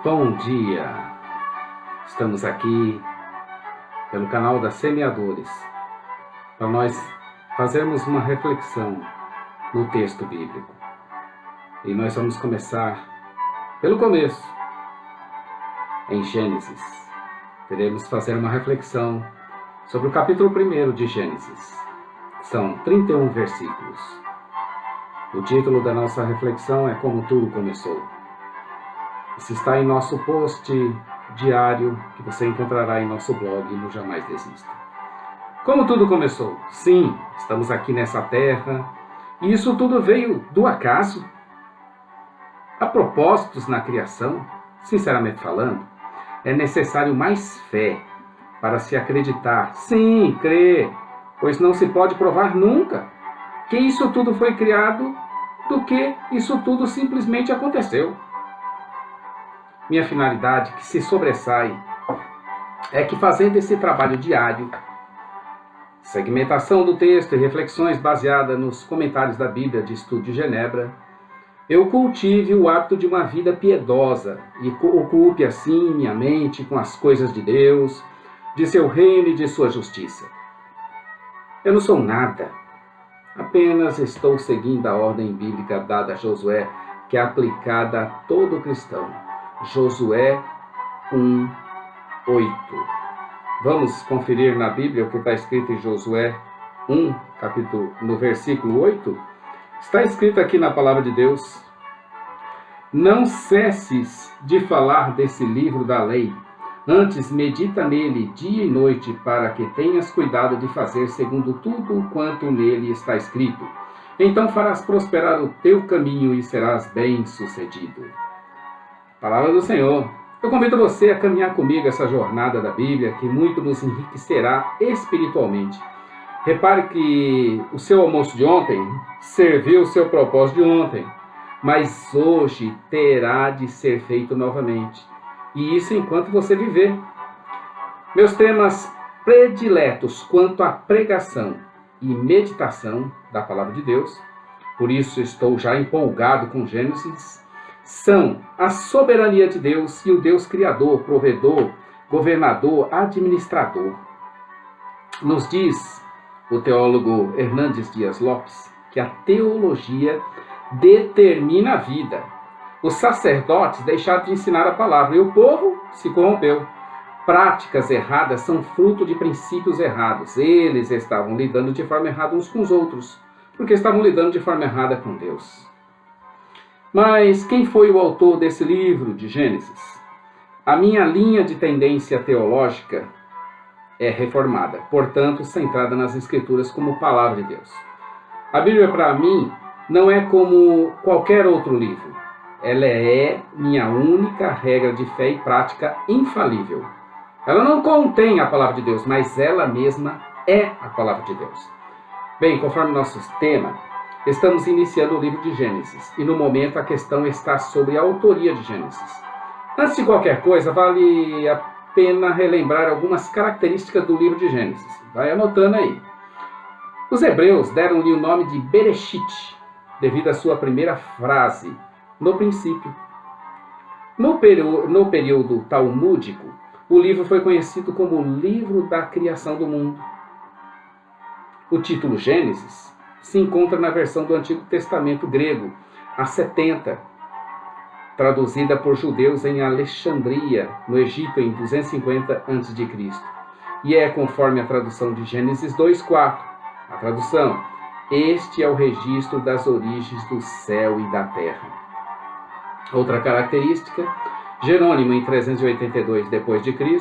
Bom dia! Estamos aqui pelo canal da Semeadores para nós fazermos uma reflexão no texto bíblico. E nós vamos começar pelo começo, em Gênesis. Teremos fazer uma reflexão sobre o capítulo 1 de Gênesis. São 31 versículos. O título da nossa reflexão é Como Tudo Começou. Isso está em nosso post diário, que você encontrará em nosso blog no Jamais Desista. Como tudo começou? Sim, estamos aqui nessa terra, e isso tudo veio do acaso? Há propósitos na criação? Sinceramente falando, é necessário mais fé para se acreditar. Sim, crer, pois não se pode provar nunca que isso tudo foi criado do que isso tudo simplesmente aconteceu. Minha finalidade, que se sobressai, é que fazendo esse trabalho diário, segmentação do texto e reflexões baseadas nos comentários da Bíblia de Estudo de Genebra, eu cultive o hábito de uma vida piedosa e ocupe assim minha mente com as coisas de Deus, de seu reino e de sua justiça. Eu não sou nada, apenas estou seguindo a ordem bíblica dada a Josué, que é aplicada a todo cristão. Josué 1:8. Vamos conferir na Bíblia o que está escrito em Josué 1, no versículo 8. Está escrito aqui na palavra de Deus: Não cesses de falar desse livro da lei, antes medita nele dia e noite, para que tenhas cuidado de fazer segundo tudo quanto nele está escrito. Então farás prosperar o teu caminho e serás bem-sucedido. Palavra do Senhor. Eu convido você a caminhar comigo essa jornada da Bíblia, que muito nos enriquecerá espiritualmente. Repare que o seu almoço de ontem serviu o seu propósito de ontem, mas hoje terá de ser feito novamente. E isso enquanto você viver. Meus temas prediletos quanto à pregação e meditação da Palavra de Deus, por isso estou já empolgado com Gênesis, são a soberania de Deus e o Deus Criador, provedor, governador, administrador. Nos diz o teólogo Hernandes Dias Lopes que a teologia determina a vida. Os sacerdotes deixaram de ensinar a palavra e o povo se corrompeu. Práticas erradas são fruto de princípios errados. Eles estavam lidando de forma errada uns com os outros, porque estavam lidando de forma errada com Deus. Mas quem foi o autor desse livro de Gênesis? A minha linha de tendência teológica é reformada, portanto, centrada nas Escrituras como palavra de Deus. A Bíblia, para mim, não é como qualquer outro livro. Ela é minha única regra de fé e prática infalível. Ela não contém a palavra de Deus, mas ela mesma é a palavra de Deus. Bem, conforme nosso tema, estamos iniciando o livro de Gênesis, e no momento a questão está sobre a autoria de Gênesis. Antes de qualquer coisa, vale a pena relembrar algumas características do livro de Gênesis. Vai anotando aí. Os hebreus deram-lhe o nome de Bereshit, devido à sua primeira frase, no princípio. No período talmúdico, o livro foi conhecido como o livro da criação do mundo. O título Gênesis se encontra na versão do Antigo Testamento grego, a 70, traduzida por judeus em Alexandria, no Egito, em 250 a.C. E é conforme a tradução de Gênesis 2:4. A tradução: Este é o registro das origens do céu e da terra. Outra característica: Jerônimo, em 382 d.C.,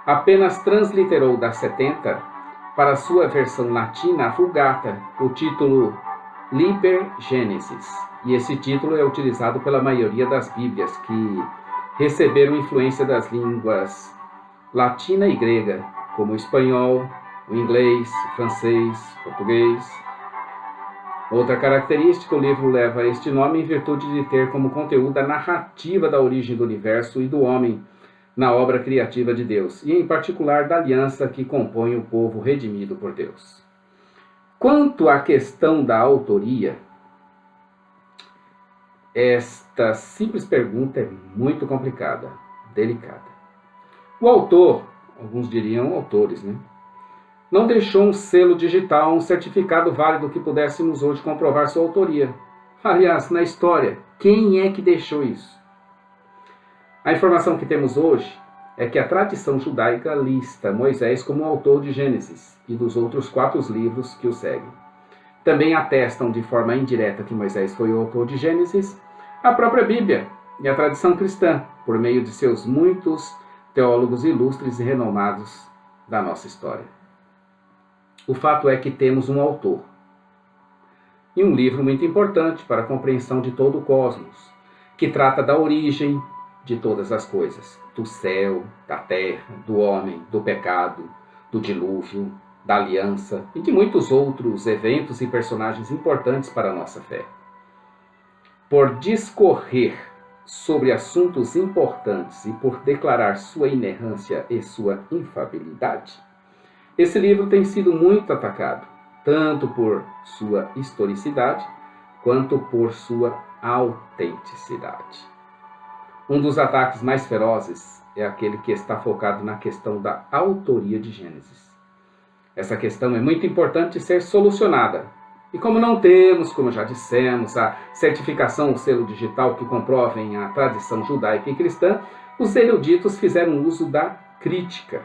apenas transliterou da 70 para sua versão latina, a Vulgata, o título Liber Gênesis. E esse título é utilizado pela maioria das Bíblias, que receberam influência das línguas latina e grega, como o espanhol, o inglês, o francês, o português. Outra característica: o livro leva este nome em virtude de ter como conteúdo a narrativa da origem do universo e do homem na obra criativa de Deus, e em particular da aliança que compõe o povo redimido por Deus. Quanto à questão da autoria, esta simples pergunta é muito complicada, delicada. O autor, alguns diriam autores, não deixou um selo digital, um certificado válido que pudéssemos hoje comprovar sua autoria. Aliás, na história, quem é que deixou isso? A informação que temos hoje é que a tradição judaica lista Moisés como autor de Gênesis e dos outros 4 livros que o seguem. Também atestam de forma indireta que Moisés foi o autor de Gênesis, a própria Bíblia e a tradição cristã, por meio de seus muitos teólogos ilustres e renomados da nossa história. O fato é que temos um autor e um livro muito importante para a compreensão de todo o cosmos, que trata da origem de todas as coisas, do céu, da terra, do homem, do pecado, do dilúvio, da aliança e de muitos outros eventos e personagens importantes para a nossa fé. Por discorrer sobre assuntos importantes e por declarar sua inerrância e sua infalibilidade, esse livro tem sido muito atacado, tanto por sua historicidade quanto por sua autenticidade. Um dos ataques mais ferozes é aquele que está focado na questão da autoria de Gênesis. Essa questão é muito importante ser solucionada. E como não temos, como já dissemos, a certificação, o selo digital que comprovem a tradição judaica e cristã, os eruditos fizeram uso da crítica.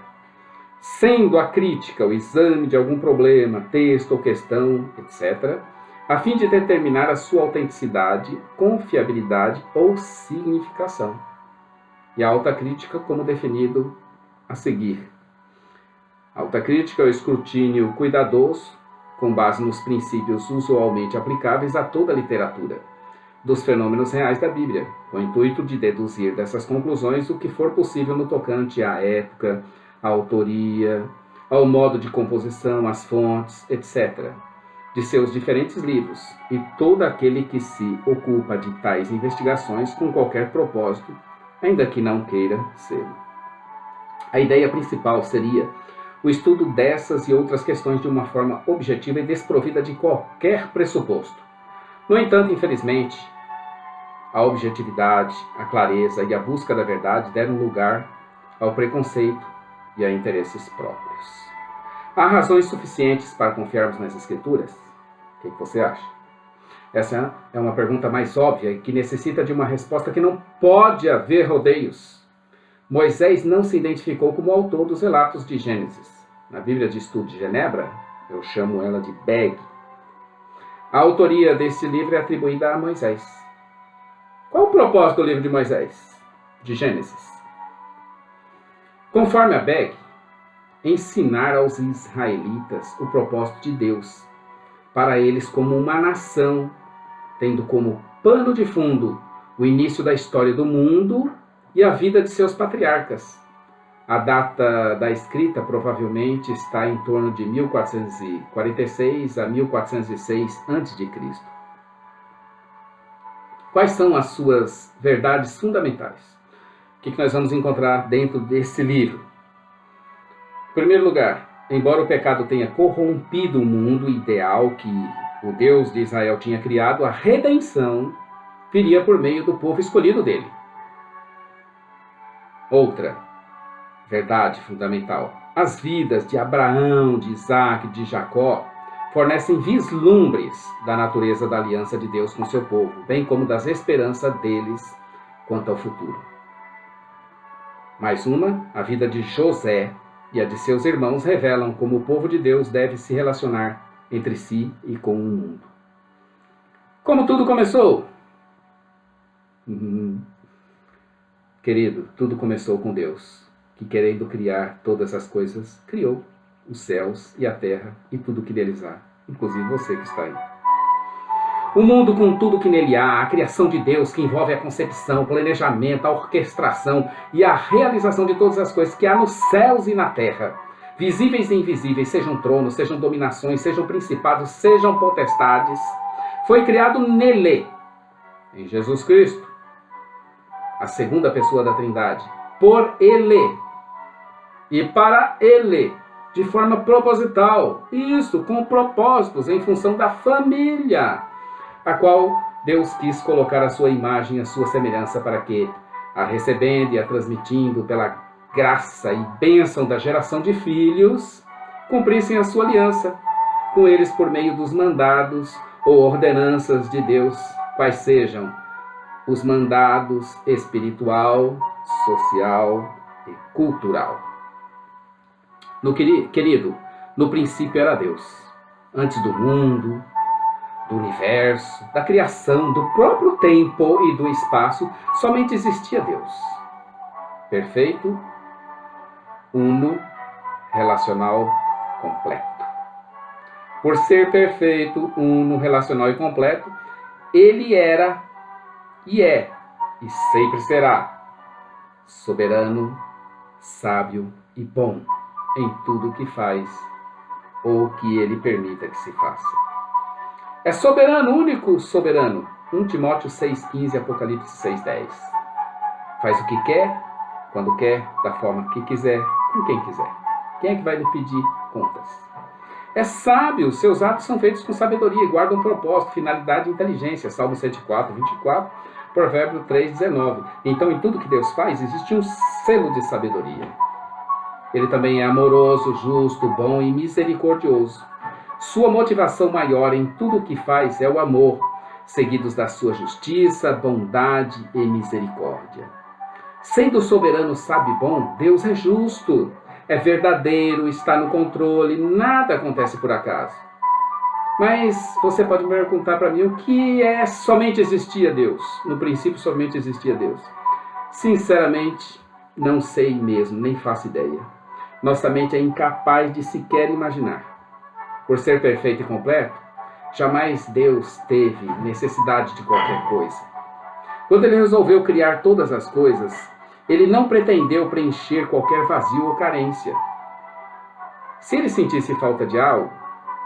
Sendo a crítica o exame de algum problema, texto ou questão, etc., a fim de determinar a sua autenticidade, confiabilidade ou significação. E a autocrítica como definido a seguir. A autocrítica é o escrutínio cuidadoso, com base nos princípios usualmente aplicáveis a toda a literatura, dos fenômenos reais da Bíblia, com o intuito de deduzir dessas conclusões o que for possível no tocante à época, à autoria, ao modo de composição, às fontes, etc., de seus diferentes livros, e todo aquele que se ocupa de tais investigações com qualquer propósito, ainda que não queira ser. A ideia principal seria o estudo dessas e outras questões de uma forma objetiva e desprovida de qualquer pressuposto. No entanto, infelizmente, a objetividade, a clareza e a busca da verdade deram lugar ao preconceito e a interesses próprios. Há razões suficientes para confiarmos nas Escrituras? O que você acha? Essa é uma pergunta mais óbvia e que necessita de uma resposta que não pode haver rodeios. Moisés não se identificou como autor dos relatos de Gênesis. Na Bíblia de Estudo de Genebra, eu chamo ela de Begg. A autoria desse livro é atribuída a Moisés. Qual o propósito do livro de Moisés, de Gênesis? Conforme a Begg, ensinar aos israelitas o propósito de Deus para eles como uma nação, tendo como pano de fundo o início da história do mundo e a vida de seus patriarcas. A data da escrita provavelmente está em torno de 1446 a 1406 a.C. Quais são as suas verdades fundamentais? O que nós vamos encontrar dentro desse livro? Em primeiro lugar, embora o pecado tenha corrompido o mundo ideal que o Deus de Israel tinha criado, a redenção viria por meio do povo escolhido dele. Outra verdade fundamental: as vidas de Abraão, de Isaac, de Jacó fornecem vislumbres da natureza da aliança de Deus com seu povo, bem como das esperanças deles quanto ao futuro. Mais uma, a vida de José e a de seus irmãos revelam como o povo de Deus deve se relacionar entre si e com o mundo. Como tudo começou? Querido, tudo começou com Deus, que, querendo criar todas as coisas, criou os céus e a terra e tudo que neles há, inclusive você que está aí. O mundo com tudo que nele há, a criação de Deus que envolve a concepção, o planejamento, a orquestração e a realização de todas as coisas que há nos céus e na terra, visíveis e invisíveis, sejam tronos, sejam dominações, sejam principados, sejam potestades, foi criado nele, em Jesus Cristo, a segunda pessoa da Trindade, por ele e para ele, de forma proposital, isso, com propósitos, em função da família, a qual Deus quis colocar a sua imagem, a sua semelhança, para que, a recebendo e a transmitindo pela graça e bênção da geração de filhos, cumprissem a sua aliança com eles por meio dos mandados ou ordenanças de Deus, quais sejam os mandados espiritual, social e cultural. Querido, no princípio era Deus. Antes do mundo, do universo, da criação, do próprio tempo e do espaço, somente existia Deus. Perfeito, uno, relacional, completo. Por ser perfeito, uno, relacional e completo, ele era e é e sempre será soberano, sábio e bom em tudo o que faz ou que ele permita que se faça. É soberano, único soberano. 1 Timóteo 6,15, Apocalipse 6,10. Faz o que quer, quando quer, da forma que quiser, com quem quiser. Quem é que vai lhe pedir contas? É sábio, seus atos são feitos com sabedoria, guardam propósito, finalidade e inteligência. Salmo 104, 24, Provérbio 3, 19. Então, em tudo que Deus faz, existe um selo de sabedoria. Ele também é amoroso, justo, bom e misericordioso. Sua motivação maior em tudo o que faz é o amor, seguidos da sua justiça, bondade e misericórdia. Sendo soberano, sábio e bom, Deus é justo, é verdadeiro, está no controle, nada acontece por acaso. Mas você pode me perguntar para mim o que é somente existia Deus? No princípio somente existia Deus. Sinceramente, não sei mesmo, nem faço ideia. Nossa mente é incapaz de sequer imaginar. Por ser perfeito e completo, jamais Deus teve necessidade de qualquer coisa. Quando ele resolveu criar todas as coisas, ele não pretendeu preencher qualquer vazio ou carência. Se ele sentisse falta de algo,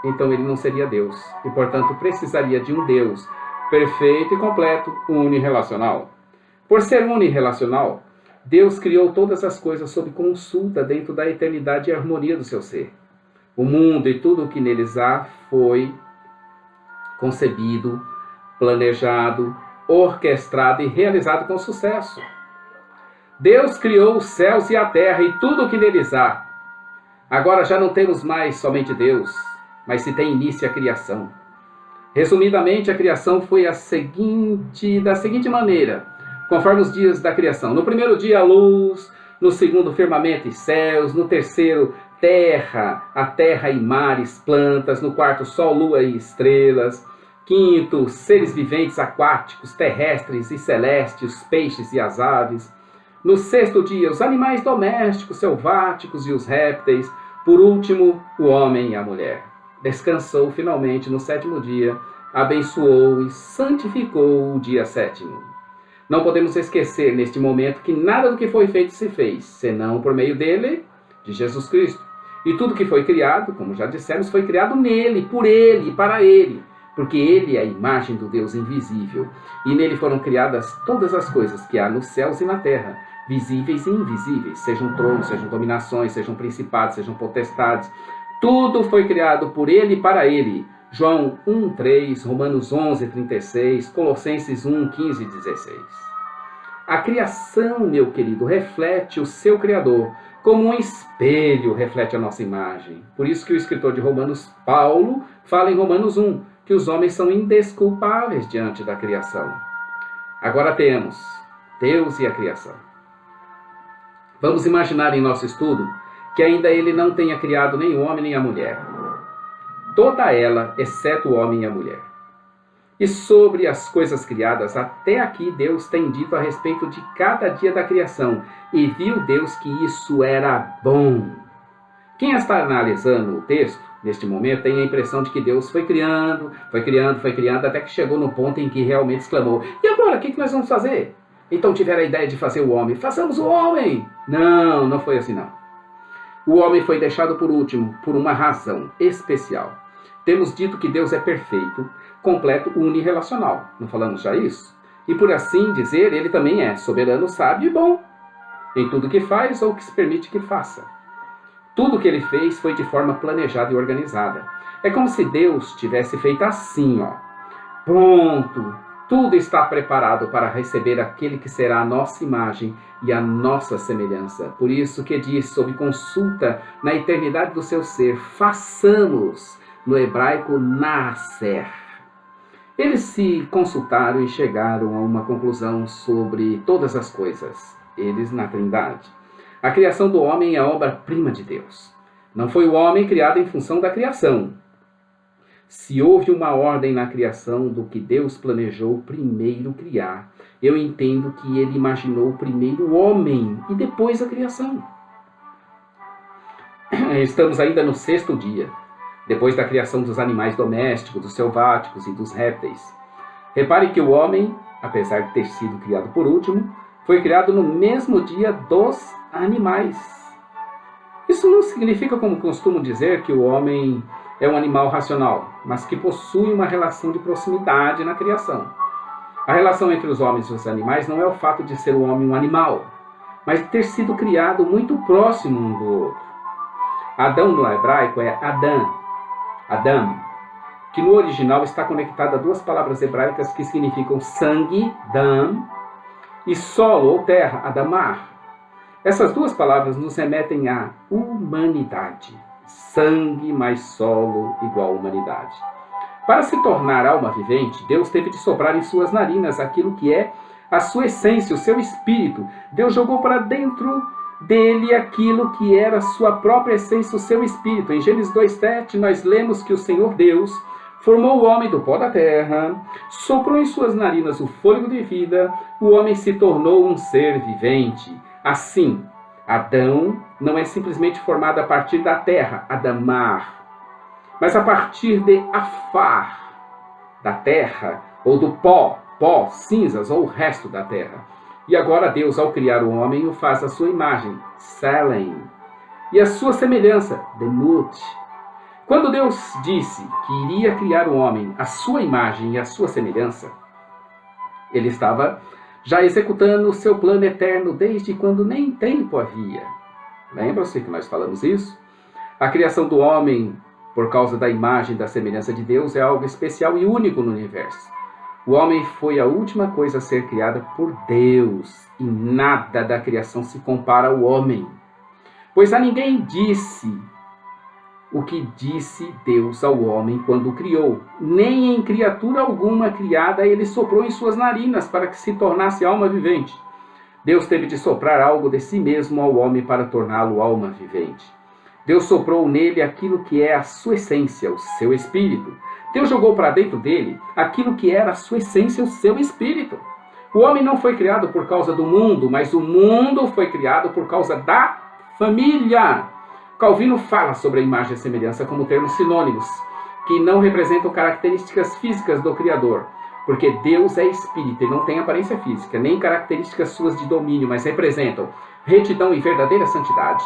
então ele não seria Deus, e portanto precisaria de um Deus perfeito e completo, unirrelacional. Por ser unirrelacional, Deus criou todas as coisas sob consulta dentro da eternidade e harmonia do seu ser. O mundo e tudo o que neles há foi concebido, planejado, orquestrado e realizado com sucesso. Deus criou os céus e a terra e tudo o que neles há. Agora já não temos mais somente Deus, mas se tem início a criação. Resumidamente, a criação foi da seguinte maneira, conforme os dias da criação. No primeiro dia, a luz, no segundo, firmamento e céus, no terceiro, a terra e mares, plantas, no quarto, sol, lua e estrelas, quinto, seres viventes aquáticos, terrestres e celestes, os peixes e as aves, no sexto dia, os animais domésticos, selváticos e os répteis, por último, o homem e a mulher. Descansou finalmente no sétimo dia, abençoou e santificou o dia sétimo. Não podemos esquecer neste momento que nada do que foi feito se fez, senão por meio dele, de Jesus Cristo. E tudo que foi criado, como já dissemos, foi criado nele, por ele e para ele, porque ele é a imagem do Deus invisível. E nele foram criadas todas as coisas que há nos céus e na terra, visíveis e invisíveis, sejam tronos, sejam dominações, sejam principados, sejam potestades. Tudo foi criado por ele e para ele. João 1:3, Romanos 11:36, Colossenses 1:15 e 16. A criação, meu querido, reflete o seu Criador, como um espelho reflete a nossa imagem. Por isso que o escritor de Romanos, Paulo, fala em Romanos 1, que os homens são indesculpáveis diante da criação. Agora temos Deus e a criação. Vamos imaginar em nosso estudo que ainda ele não tenha criado nem o homem nem a mulher. Toda ela, exceto o homem e a mulher. E sobre as coisas criadas, até aqui Deus tem dito a respeito de cada dia da criação. E viu Deus que isso era bom. Quem está analisando o texto, neste momento, tem a impressão de que Deus foi criando, até que chegou no ponto em que realmente exclamou: e agora, o que nós vamos fazer? Então tiveram a ideia de fazer o homem. Façamos o homem! Não, não foi assim não. O homem foi deixado por último, por uma razão especial. Temos dito que Deus é perfeito, completo, unirelacional. Não falamos já isso? E por assim dizer, ele também é soberano, sábio e bom em tudo que faz ou que se permite que faça. Tudo que ele fez foi de forma planejada e organizada. É como se Deus tivesse feito assim, ó. Pronto, Tudo está preparado para receber aquele que será a nossa imagem e a nossa semelhança. Por isso que diz, sob consulta na eternidade do seu ser, façamos, no hebraico, nascer. Eles se consultaram e chegaram a uma conclusão sobre todas as coisas, eles na Trindade. A criação do homem é a obra-prima de Deus. Não foi o homem criado em função da criação. Se houve uma ordem na criação do que Deus planejou primeiro criar, eu entendo que ele imaginou primeiro o homem e depois a criação. Estamos ainda no 6º dia, depois da criação dos animais domésticos, dos selváticos e dos répteis. Repare que o homem, apesar de ter sido criado por último, foi criado no mesmo dia dos animais. Isso não significa, como costumo dizer, que o homem é um animal racional, mas que possui uma relação de proximidade na criação. A relação entre os homens e os animais não é o fato de ser o homem um animal, mas de ter sido criado muito próximo um do outro. Adão no hebraico é Adam, que no original está conectado a duas palavras hebraicas que significam sangue, dam, e solo ou terra, Adamar. Essas duas palavras nos remetem à humanidade. Sangue mais solo igual humanidade. Para se tornar alma vivente, Deus teve de soprar em suas narinas aquilo que é a sua essência, o seu espírito. Deus jogou para dentro dele aquilo que era a sua própria essência, o seu espírito. Em Gênesis 2:7, nós lemos que o Senhor Deus formou o homem do pó da terra, soprou em suas narinas o fôlego de vida, o homem se tornou um ser vivente. Assim, Adão não é simplesmente formado a partir da terra, Adamar, mas a partir de Afar, da terra, ou do pó, cinzas, ou o resto da terra. E agora Deus, ao criar o homem, o faz à sua imagem, Selem, e a sua semelhança, Demut. Quando Deus disse que iria criar o homem à sua imagem e à sua semelhança, ele estava já executando o seu plano eterno desde quando nem tempo havia. Lembra-se que nós falamos isso? A criação do homem, por causa da imagem e da semelhança de Deus, é algo especial e único no universo. O homem foi a última coisa a ser criada por Deus, e nada da criação se compara ao homem. Pois a ninguém disse o que disse Deus ao homem quando o criou. Nem em criatura alguma criada ele soprou em suas narinas para que se tornasse alma vivente. Deus teve de soprar algo de si mesmo ao homem para torná-lo alma vivente. Deus soprou nele aquilo que é a sua essência, o seu espírito. Deus jogou para dentro dele aquilo que era a sua essência, o seu espírito. O homem não foi criado por causa do mundo, mas o mundo foi criado por causa da família. Calvino fala sobre a imagem e semelhança como termos sinônimos, que não representam características físicas do Criador, porque Deus é espírito e não tem aparência física, nem características suas de domínio, mas representam retidão e verdadeira santidade,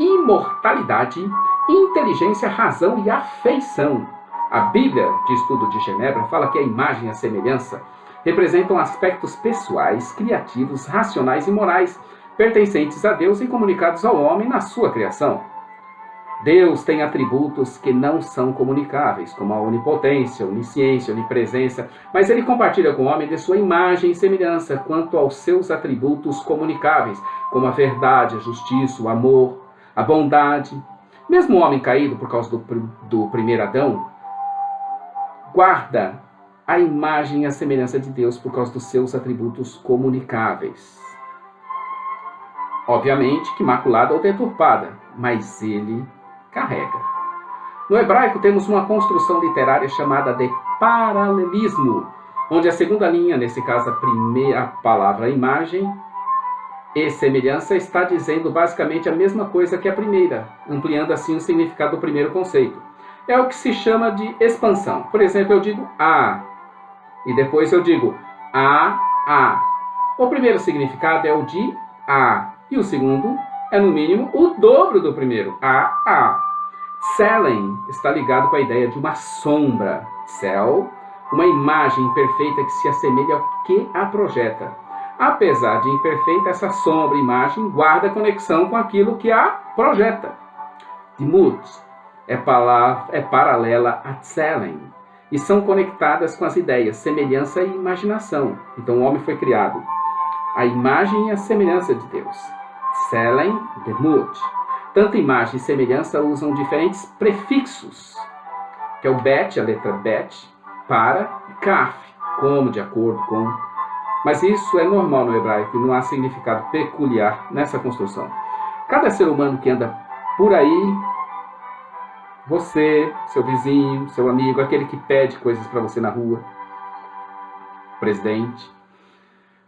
imortalidade, inteligência, razão e afeição. A Bíblia de Estudo de Genebra fala que a imagem e a semelhança representam aspectos pessoais, criativos, racionais e morais, pertencentes a Deus e comunicados ao homem na sua criação. Deus tem atributos que não são comunicáveis, como a onipotência, onisciência, onipresença, mas ele compartilha com o homem de sua imagem e semelhança quanto aos seus atributos comunicáveis, como a verdade, a justiça, o amor, a bondade. Mesmo o homem caído por causa do primeiro Adão, guarda a imagem e a semelhança de Deus por causa dos seus atributos comunicáveis. Obviamente que maculada ou deturpada, mas ele carrega. No hebraico temos uma construção literária chamada de paralelismo, onde a segunda linha, nesse caso a palavra imagem e semelhança, está dizendo basicamente a mesma coisa que a primeira, ampliando assim o significado do primeiro conceito. É o que se chama de expansão. Por exemplo, eu digo a, e depois eu digo a. O primeiro significado é o de a, e o segundo é, no mínimo, o dobro do primeiro, a. Selem está ligado com a ideia de uma sombra. Cel, uma imagem perfeita que se assemelha ao que a projeta. Apesar de imperfeita, essa sombra, imagem, guarda conexão com aquilo que a projeta. Dimut é paralela a Selem. e são conectadas com as ideias, semelhança e imaginação. Então o homem foi criado à imagem e à semelhança de Deus. Selem, demut. Tanto imagem e semelhança usam diferentes prefixos, que é o bet, a letra bet, para, e kaf, como, de acordo com. Mas isso é normal no hebraico e não há significado peculiar nessa construção. Cada ser humano que anda por aí, você, seu vizinho, seu amigo, aquele que pede coisas para você na rua, presidente,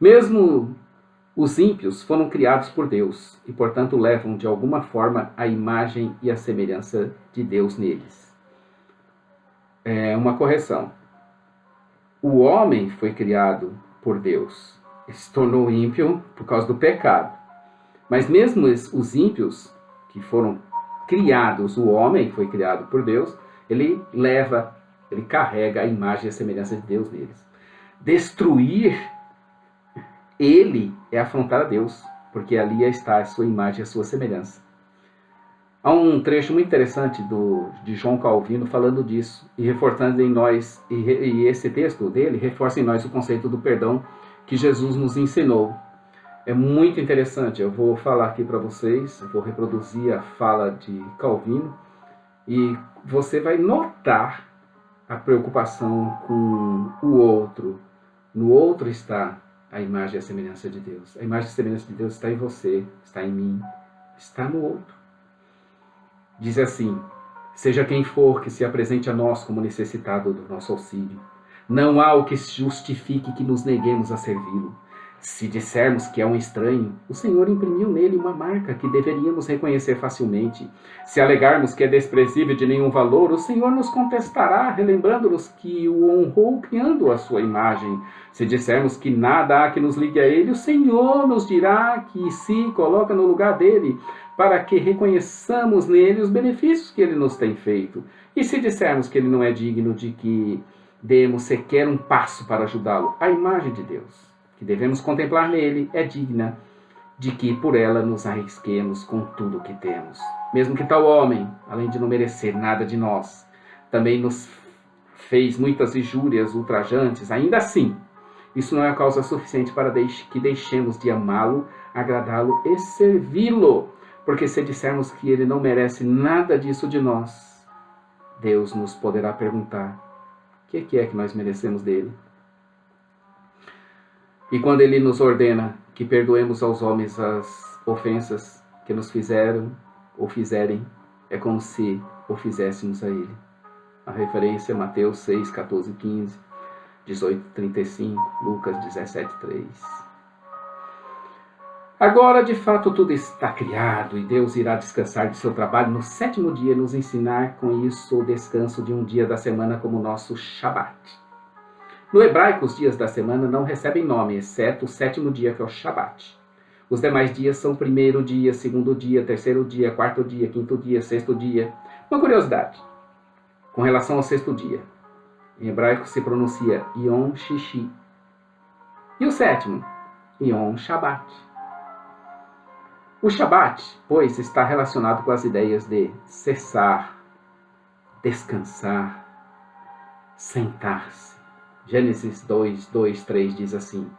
mesmo os ímpios foram criados por Deus e, portanto, levam de alguma forma a imagem e a semelhança de Deus neles. É uma correção. O homem foi criado por Deus. Ele se tornou ímpio por causa do pecado. Mas mesmo os ímpios que foram criados, o homem foi criado por Deus, ele carrega a imagem e a semelhança de Deus neles. Destruir ele é afrontar a Deus, porque ali está a sua imagem e a sua semelhança. Há um trecho muito interessante de João Calvino falando disso, e reforçando em nós, e esse texto dele reforça em nós o conceito do perdão que Jesus nos ensinou. É muito interessante, eu vou falar aqui para vocês, eu vou reproduzir a fala de Calvino, e você vai notar a preocupação com o outro. No outro está a imagem e a semelhança de Deus. A imagem e a semelhança de Deus está em você, está em mim, está no outro. Diz assim: seja quem for que se apresente a nós como necessitado do nosso auxílio, não há o que justifique que nos neguemos a servi-lo. Se dissermos que é um estranho, o Senhor imprimiu nele uma marca que deveríamos reconhecer facilmente. Se alegarmos que é desprezível de nenhum valor, o Senhor nos contestará, relembrando-nos que o honrou criando a sua imagem. Se dissermos que nada há que nos ligue a ele, o Senhor nos dirá que se coloca no lugar dele, para que reconheçamos nele os benefícios que ele nos tem feito. E se dissermos que ele não é digno de que demos sequer um passo para ajudá-lo, a imagem de Deus que devemos contemplar nele é digna de que por ela nos arrisquemos com tudo o que temos. Mesmo que tal homem, além de não merecer nada de nós, também nos fez muitas injúrias ultrajantes, ainda assim, isso não é causa suficiente para que deixemos de amá-lo, agradá-lo e servi-lo. Porque se dissermos que ele não merece nada disso de nós, Deus nos poderá perguntar: o que é que nós merecemos dele? E quando ele nos ordena que perdoemos aos homens as ofensas que nos fizeram ou fizerem, é como se o fizéssemos a ele. A referência é Mateus 6, 14, 15, 18, 35, Lucas 17, 3. Agora, de fato, tudo está criado e Deus irá descansar de seu trabalho no 7º dia, nos ensinar com isso o descanso de um dia da semana como nosso Shabat. No hebraico, os dias da semana não recebem nome, exceto o 7º dia, que é o Shabat. Os demais dias são 1º dia, 2º dia, 3º dia, 4º dia, 5º dia, 6º dia. Uma curiosidade, com relação ao 6º dia. Em hebraico se pronuncia Yom Shishi. E o 7º, Yom Shabat. O Shabat, pois, está relacionado com as ideias de cessar, descansar, sentar-se. Gênesis 2, 2, 3 diz assim: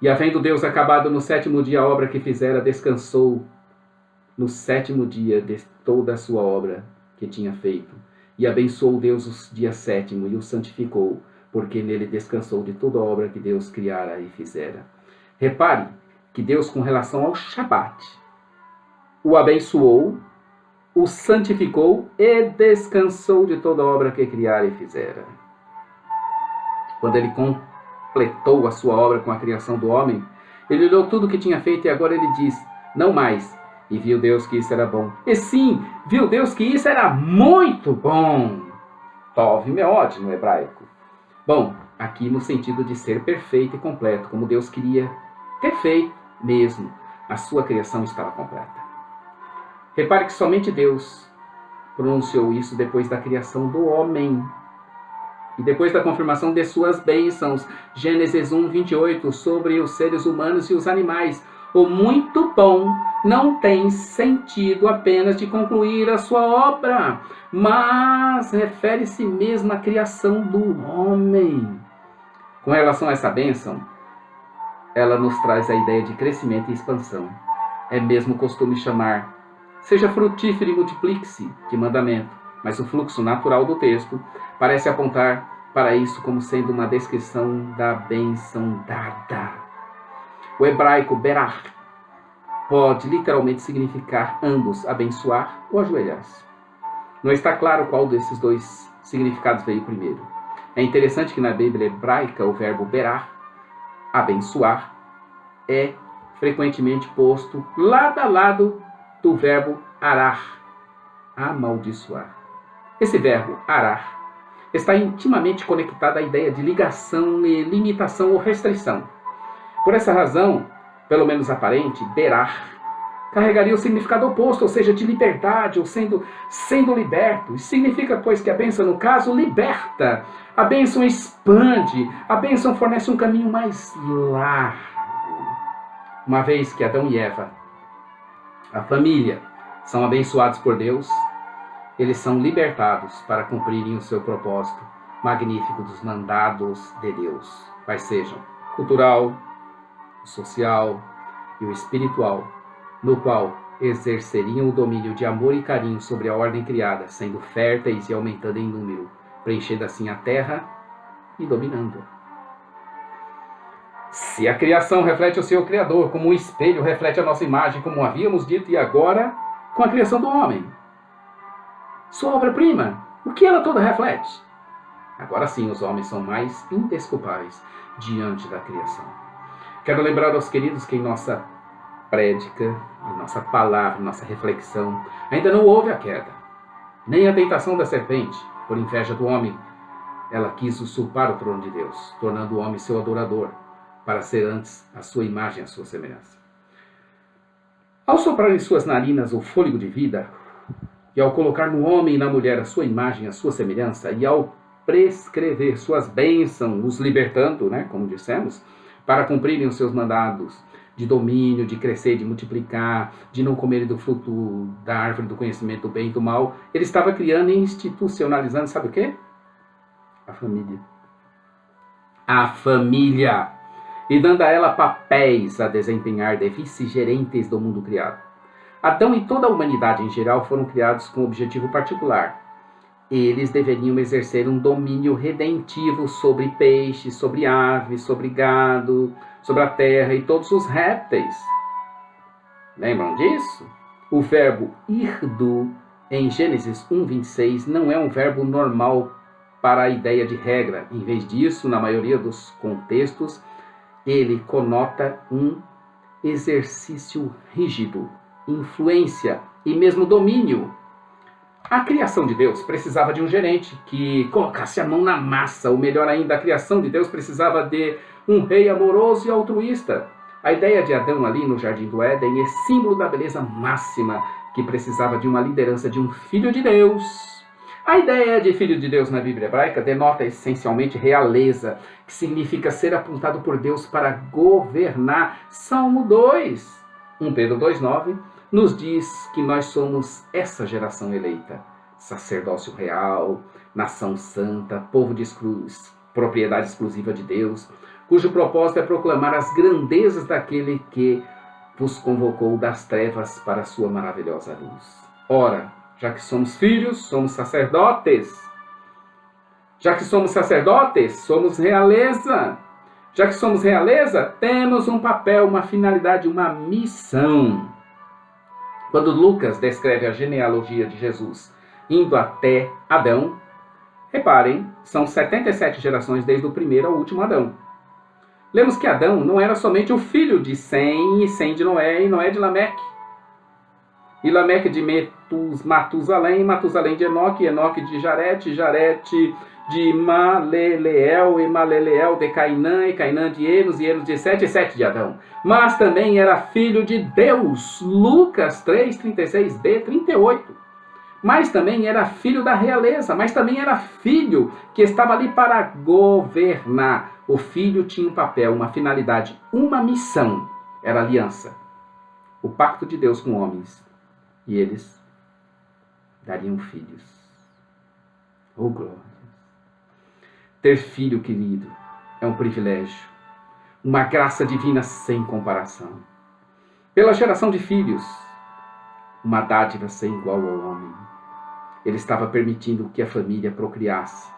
e havendo Deus acabado no 7º dia a obra que fizera, descansou no 7º dia de toda a sua obra que tinha feito. E abençoou Deus o dia 7º e o santificou, porque nele descansou de toda a obra que Deus criara e fizera. Repare que Deus, com relação ao Shabat, o abençoou, o santificou e descansou de toda a obra que criara e fizera. Quando ele completou a sua obra com a criação do homem, ele olhou tudo o que tinha feito e agora ele diz: não mais. E viu Deus que isso era bom. E sim, viu Deus que isso era muito bom. Tov meod no hebraico. Bom, aqui no sentido de ser perfeito e completo, como Deus queria ter feito mesmo. A sua criação estava completa. Repare que somente Deus pronunciou isso depois da criação do homem. E depois da confirmação de suas bênçãos, Gênesis 1, 28, sobre os seres humanos e os animais. O muito bom não tem sentido apenas de concluir a sua obra, mas refere-se mesmo à criação do homem. Com relação a essa bênção, ela nos traz a ideia de crescimento e expansão. É mesmo costume chamar, seja frutífero e multiplique-se, de mandamento, mas o fluxo natural do texto parece apontar para isso como sendo uma descrição da bênção dada. O hebraico berach pode literalmente significar ambos, abençoar ou ajoelhar-se. Não está claro qual desses dois significados veio primeiro. É interessante que na Bíblia hebraica o verbo berach, abençoar, é frequentemente posto lado a lado do verbo arar, amaldiçoar. Esse verbo arar está intimamente conectado à ideia de ligação e limitação ou restrição. Por essa razão, pelo menos aparente, berar carregaria o significado oposto, ou seja, de liberdade, ou sendo liberto. Isso significa, pois, que a bênção, no caso, liberta. A bênção expande. A bênção fornece um caminho mais largo. Uma vez que Adão e Eva, a família, são abençoados por Deus, eles são libertados para cumprirem o seu propósito magnífico dos mandados de Deus, quais sejam cultural, o social e o espiritual, no qual exerceriam o domínio de amor e carinho sobre a ordem criada, sendo férteis e aumentando em número, preenchendo assim a terra e dominando-a. Se a criação reflete o seu Criador, como um espelho reflete a nossa imagem, como havíamos dito, e agora com a criação do homem, sua obra-prima, o que ela toda reflete? Agora sim, os homens são mais indesculpáveis diante da criação. Quero lembrar aos queridos que em nossa prédica, em nossa palavra, em nossa reflexão, ainda não houve a queda, nem a tentação da serpente, por inveja do homem. Ela quis usurpar o trono de Deus, tornando o homem seu adorador, para ser antes a sua imagem, a sua semelhança. Ao soprar em suas narinas o fôlego de vida, e ao colocar no homem e na mulher a sua imagem, a sua semelhança, e ao prescrever suas bênçãos, os libertando, como dissemos, para cumprirem os seus mandados de domínio, de crescer, de multiplicar, de não comer do fruto da árvore do conhecimento do bem e do mal, ele estava criando e institucionalizando, sabe o quê? A família. A família. E dando a ela papéis a desempenhar de vice-gerentes do mundo criado. Adão e toda a humanidade em geral foram criados com um objetivo particular. Eles deveriam exercer um domínio redentivo sobre peixes, sobre aves, sobre gado, sobre a terra e todos os répteis. Lembram disso? O verbo irdo em Gênesis 1:26 não é um verbo normal para a ideia de regra. Em vez disso, na maioria dos contextos, ele conota um exercício rígido, influência e mesmo domínio. A criação de Deus precisava de um gerente que colocasse a mão na massa, ou melhor ainda, a criação de Deus precisava de um rei amoroso e altruísta. A ideia de Adão ali no Jardim do Éden é símbolo da beleza máxima, que precisava de uma liderança de um filho de Deus. A ideia de filho de Deus na Bíblia hebraica denota essencialmente realeza, que significa ser apontado por Deus para governar. Salmo 2, 1 Pedro 2,9, nos diz que nós somos essa geração eleita, sacerdócio real, nação santa, povo de propriedade exclusiva de Deus, cujo propósito é proclamar as grandezas daquele que vos convocou das trevas para a sua maravilhosa luz. Ora, já que somos filhos, somos sacerdotes. Já que somos sacerdotes, somos realeza. Já que somos realeza, temos um papel, uma finalidade, uma missão. Quando Lucas descreve a genealogia de Jesus indo até Adão, reparem, são 77 gerações desde o primeiro ao último Adão. Lemos que Adão não era somente o filho de Sem, e Sem de Noé, e Noé de Lameque. E Lameque de Matusalém, Matusalém de Enoque, Enoque de Jarete, Jarete de Maleleel, e Maleleel de Cainã, e Cainã de Enos, e Enos de Sete, e Sete de Adão. Mas também era filho de Deus, Lucas 3, 36b, 38. Mas também era filho da realeza, mas também era filho que estava ali para governar. O filho tinha um papel, uma finalidade, uma missão. era aliança, o pacto de Deus com homens, e eles dariam filhos. Oh, glória! Ter filho, querido, é um privilégio, uma graça divina sem comparação. Pela geração de filhos, uma dádiva sem igual ao homem. Ele estava permitindo que a família procriasse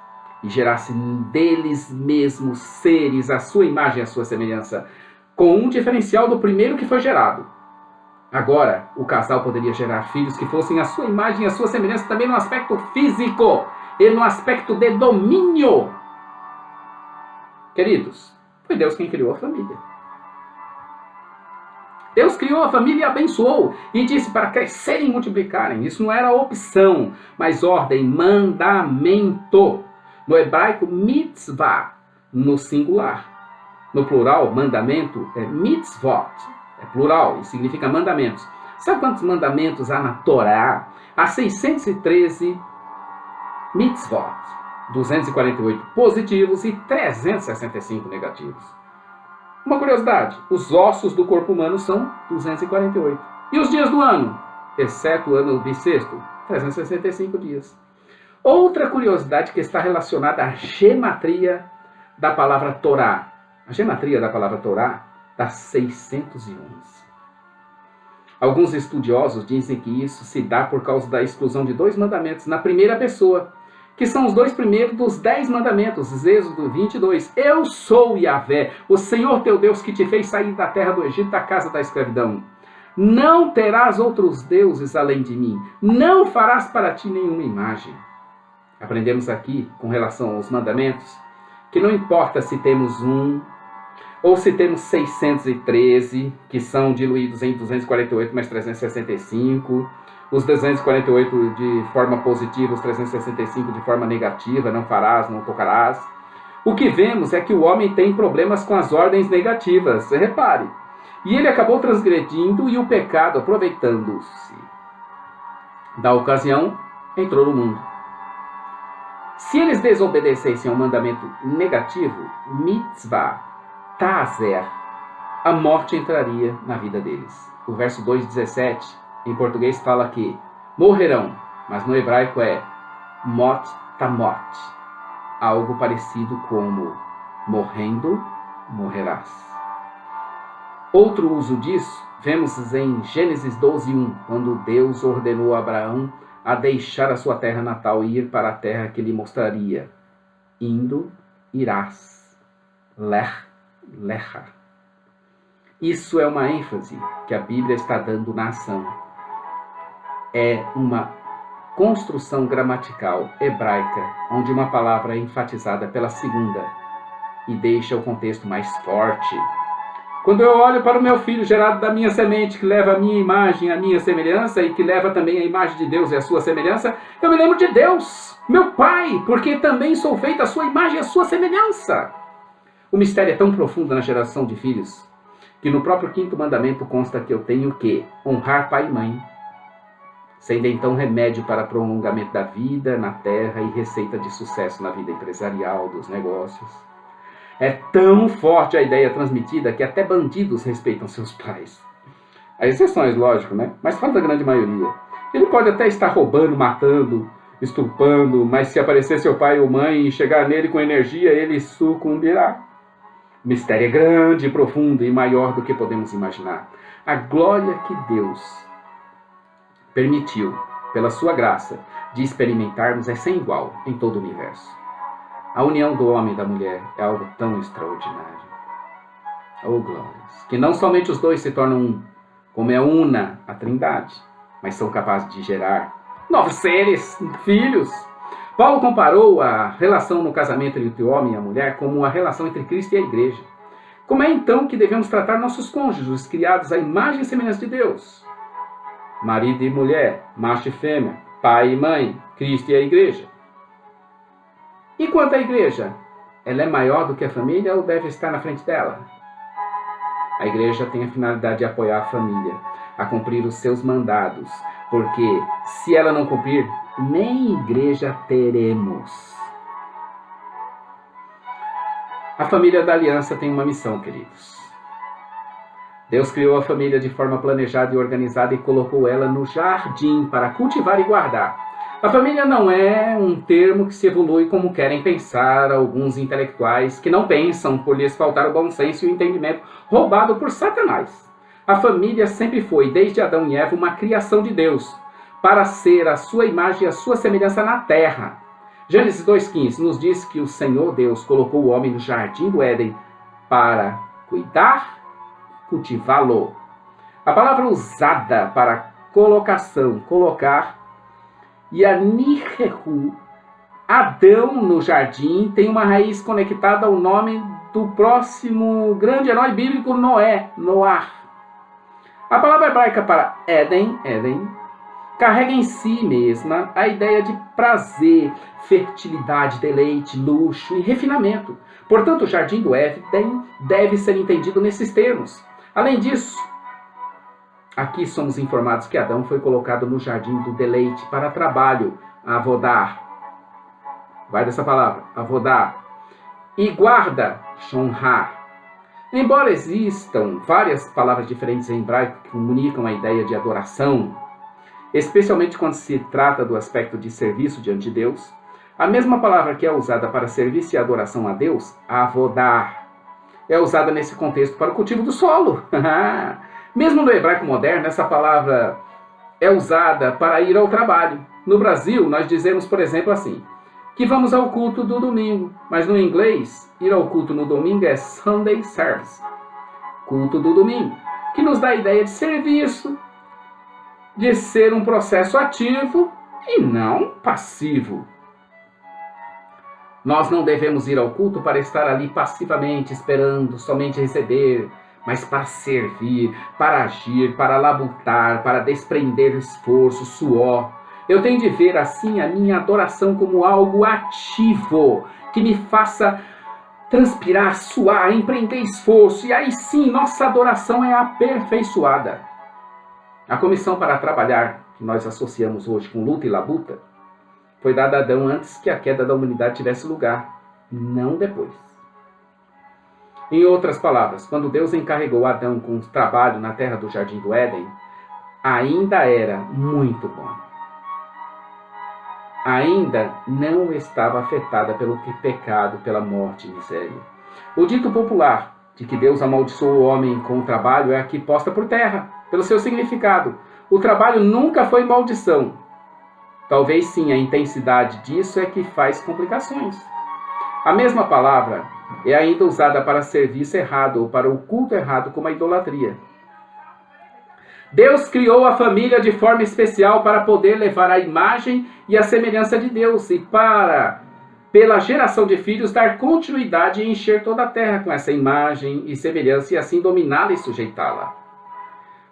e gerasse deles mesmos seres à sua imagem e à sua semelhança, com um diferencial do primeiro que foi gerado. Agora, o casal poderia gerar filhos que fossem à sua imagem e à sua semelhança também no aspecto físico e no aspecto de domínio. Queridos, foi Deus quem criou a família. Deus criou a família e abençoou e disse para crescerem e multiplicarem. Isso não era opção, mas ordem, mandamento. No hebraico, mitzvah, no singular. No plural, mandamento é mitzvot, é plural e significa mandamentos. Sabe quantos mandamentos há na Torá? Há 613 mitzvot, 248 positivos e 365 negativos. Uma curiosidade, os ossos do corpo humano são 248. E os dias do ano? Exceto o ano bissexto, 365 dias. Outra curiosidade que está relacionada à gematria da palavra Torá. A gematria da palavra Torá dá 611. Alguns estudiosos dizem que isso se dá por causa da exclusão de 2 mandamentos na primeira pessoa, que são os 2 primeiros dos 10 mandamentos, Êxodo 22. Eu sou Yahvé, o Senhor teu Deus que te fez sair da terra do Egito, da casa da escravidão. Não terás outros deuses além de mim, não farás para ti nenhuma imagem. Aprendemos aqui, com relação aos mandamentos, que não importa se temos um ou se temos 613, que são diluídos em 248 mais 365, os 248 de forma positiva, os 365 de forma negativa, não farás, não tocarás. O que vemos é que o homem tem problemas com as ordens negativas, repare. E ele acabou transgredindo e o pecado, aproveitando-se da ocasião, entrou no mundo. Se eles desobedecessem ao mandamento negativo, mitzvah, tazer, a morte entraria na vida deles. O verso 2:17, em português fala que morrerão, mas no hebraico é mot tamot, algo parecido como morrendo, morrerás. Outro uso disso, vemos em Gênesis 12:1, quando Deus ordenou a Abraão a deixar a sua terra natal e ir para a terra que lhe mostraria. Indo, irás. Lecha. Isso é uma ênfase que a Bíblia está dando na ação. É uma construção gramatical hebraica, onde uma palavra é enfatizada pela segunda e deixa o contexto mais forte. Quando eu olho para o meu filho gerado da minha semente, que leva a minha imagem, a minha semelhança, e que leva também a imagem de Deus e a sua semelhança, eu me lembro de Deus, meu Pai, porque também sou feito a sua imagem e a sua semelhança. O mistério é tão profundo na geração de filhos, que no próprio 5º mandamento consta que eu tenho que honrar pai e mãe, sendo então remédio para prolongamento da vida na terra e receita de sucesso na vida empresarial, dos negócios. É tão forte a ideia transmitida que até bandidos respeitam seus pais. Há exceções, lógico, né? Mas fala da grande maioria. Ele pode até estar roubando, matando, estuprando, mas se aparecer seu pai ou mãe e chegar nele com energia, ele sucumbirá. O mistério é grande, profundo e maior do que podemos imaginar. A glória que Deus permitiu, pela sua graça, de experimentarmos é sem igual em todo o universo. A união do homem e da mulher é algo tão extraordinário. Oh, glórias! Que não somente os dois se tornam um, como é una a Trindade, mas são capazes de gerar novos seres, filhos. Paulo comparou a relação no casamento entre o homem e a mulher como a relação entre Cristo e a igreja. Como é então que devemos tratar nossos cônjuges, criados à imagem e semelhança de Deus? Marido e mulher, macho e fêmea, pai e mãe, Cristo e a igreja. E quanto à igreja? Ela é maior do que a família ou deve estar na frente dela? A igreja tem a finalidade de apoiar a família, a cumprir os seus mandados, porque se ela não cumprir, nem igreja teremos. A família da aliança tem uma missão, queridos. Deus criou a família de forma planejada e organizada e colocou ela no jardim para cultivar e guardar. A família não é um termo que se evolui como querem pensar alguns intelectuais que não pensam por lhes faltar o bom senso e o entendimento roubado por Satanás. A família sempre foi, desde Adão e Eva, uma criação de Deus, para ser a sua imagem e a sua semelhança na terra. Gênesis 2,15 nos diz que o Senhor Deus colocou o homem no jardim do Éden para cuidar e cultivá-lo. A palavra usada para colocação, colocar, e a Nihehu, Adão no jardim, tem uma raiz conectada ao nome do próximo grande herói bíblico, Noé, Noar. A palavra hebraica para Éden, Éden, carrega em si mesma a ideia de prazer, fertilidade, deleite, luxo e refinamento. Portanto, o jardim do Éden deve ser entendido nesses termos. Além disso, aqui somos informados que Adão foi colocado no jardim do deleite para trabalho, avodar. Guarda essa palavra, avodar. E guarda, shonhar. Embora existam várias palavras diferentes em hebraico que comunicam a ideia de adoração, especialmente quando se trata do aspecto de serviço diante de Deus, a mesma palavra que é usada para serviço e adoração a Deus, avodar, é usada nesse contexto para o cultivo do solo. Mesmo no hebraico moderno, essa palavra é usada para ir ao trabalho. No Brasil, nós dizemos, por exemplo, assim, que vamos ao culto do domingo, mas no inglês, ir ao culto no domingo é Sunday Service, culto do domingo, que nos dá a ideia de serviço, de ser um processo ativo e não passivo. Nós não devemos ir ao culto para estar ali passivamente, esperando somente receber, mas para servir, para agir, para labutar, para desprender esforço, suor. Eu tenho de ver assim a minha adoração como algo ativo, que me faça transpirar, suar, empreender esforço, e aí sim nossa adoração é aperfeiçoada. A comissão para trabalhar, que nós associamos hoje com luta e labuta, foi dada a Adão antes que a queda da humanidade tivesse lugar, não depois. Em outras palavras, quando Deus encarregou Adão com o trabalho na terra do Jardim do Éden, ainda era muito bom. Ainda não estava afetada pelo pecado, pela morte e miséria. O dito popular de que Deus amaldiçoou o homem com o trabalho é aqui posta por terra, pelo seu significado. O trabalho nunca foi maldição. Talvez sim, a intensidade disso é que faz complicações. A mesma palavra é ainda usada para serviço errado ou para o culto errado, como a idolatria. Deus criou a família de forma especial para poder levar a imagem e a semelhança de Deus e para, pela geração de filhos, dar continuidade e encher toda a terra com essa imagem e semelhança e assim dominá-la e sujeitá-la.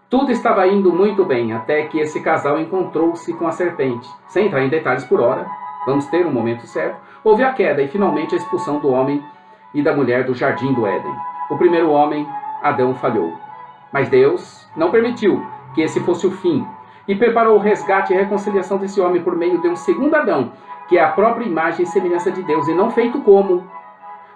Tudo estava indo muito bem, até que esse casal encontrou-se com a serpente. Sem entrar em detalhes por hora, vamos ter um momento certo, houve a queda e finalmente a expulsão do homem e da mulher do jardim do Éden. O primeiro homem, Adão, falhou. Mas Deus não permitiu que esse fosse o fim e preparou o resgate e reconciliação desse homem por meio de um segundo Adão, que é a própria imagem e semelhança de Deus, e não feito como.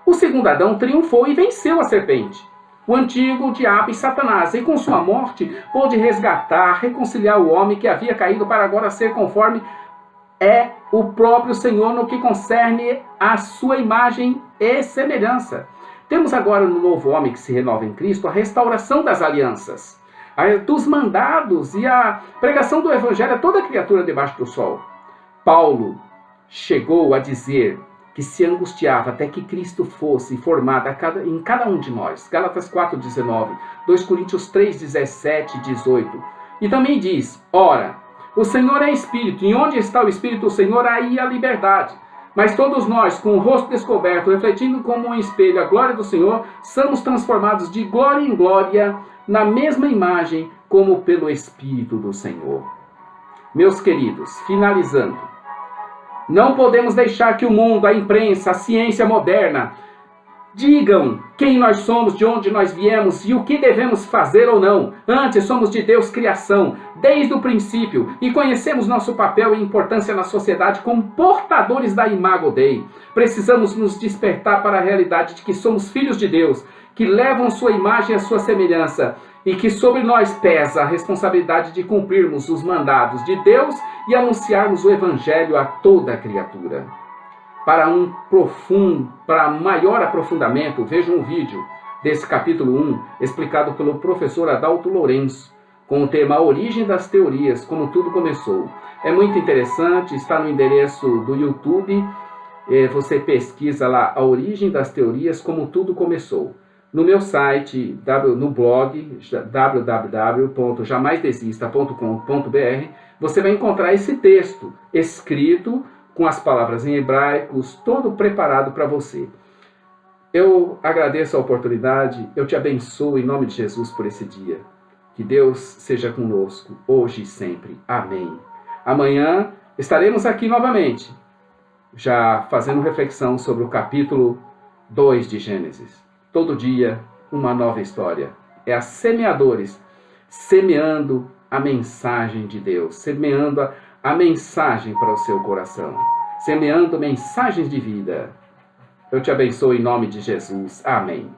O segundo Adão triunfou e venceu a serpente, o antigo diabo e Satanás, e com sua morte pôde resgatar, reconciliar o homem que havia caído para agora ser conforme é o próprio Senhor no que concerne a sua imagem e semelhança. Temos agora no novo homem que se renova em Cristo a restauração das alianças, dos mandados e a pregação do evangelho a toda criatura debaixo do sol. Paulo chegou a dizer que se angustiava até que Cristo fosse formado em cada um de nós. Gálatas 4,19, 2 Coríntios 3,17 e 18. E também diz, ora, o Senhor é Espírito, e onde está o Espírito do Senhor, aí a liberdade. Mas todos nós, com o rosto descoberto, refletindo como um espelho a glória do Senhor, somos transformados de glória em glória, na mesma imagem, como pelo Espírito do Senhor. Meus queridos, finalizando, não podemos deixar que o mundo, a imprensa, a ciência moderna digam quem nós somos, de onde nós viemos e o que devemos fazer ou não. Antes, somos de Deus criação, desde o princípio, e conhecemos nosso papel e importância na sociedade como portadores da Imago Dei. Precisamos nos despertar para a realidade de que somos filhos de Deus, que levam sua imagem e a sua semelhança, e que sobre nós pesa a responsabilidade de cumprirmos os mandados de Deus e anunciarmos o Evangelho a toda a criatura. Para maior aprofundamento, veja um vídeo desse capítulo 1, explicado pelo professor Adalto Lourenço, com o tema A Origem das Teorias, como tudo começou. É muito interessante, está no endereço do YouTube, você pesquisa lá A Origem das Teorias, como tudo começou. No meu site, no blog, www.jamaisdesista.com.br, você vai encontrar esse texto escrito com as palavras em hebraicos, todo preparado para você. Eu agradeço a oportunidade, eu te abençoo em nome de Jesus por esse dia. Que Deus seja conosco, hoje e sempre. Amém. Amanhã estaremos aqui novamente, já fazendo reflexão sobre o capítulo 2 de Gênesis. Todo dia, uma nova história. É a semeadores semeando a mensagem de Deus, semeando a mensagem para o seu coração, semeando mensagens de vida. Eu te abençoo em nome de Jesus. Amém.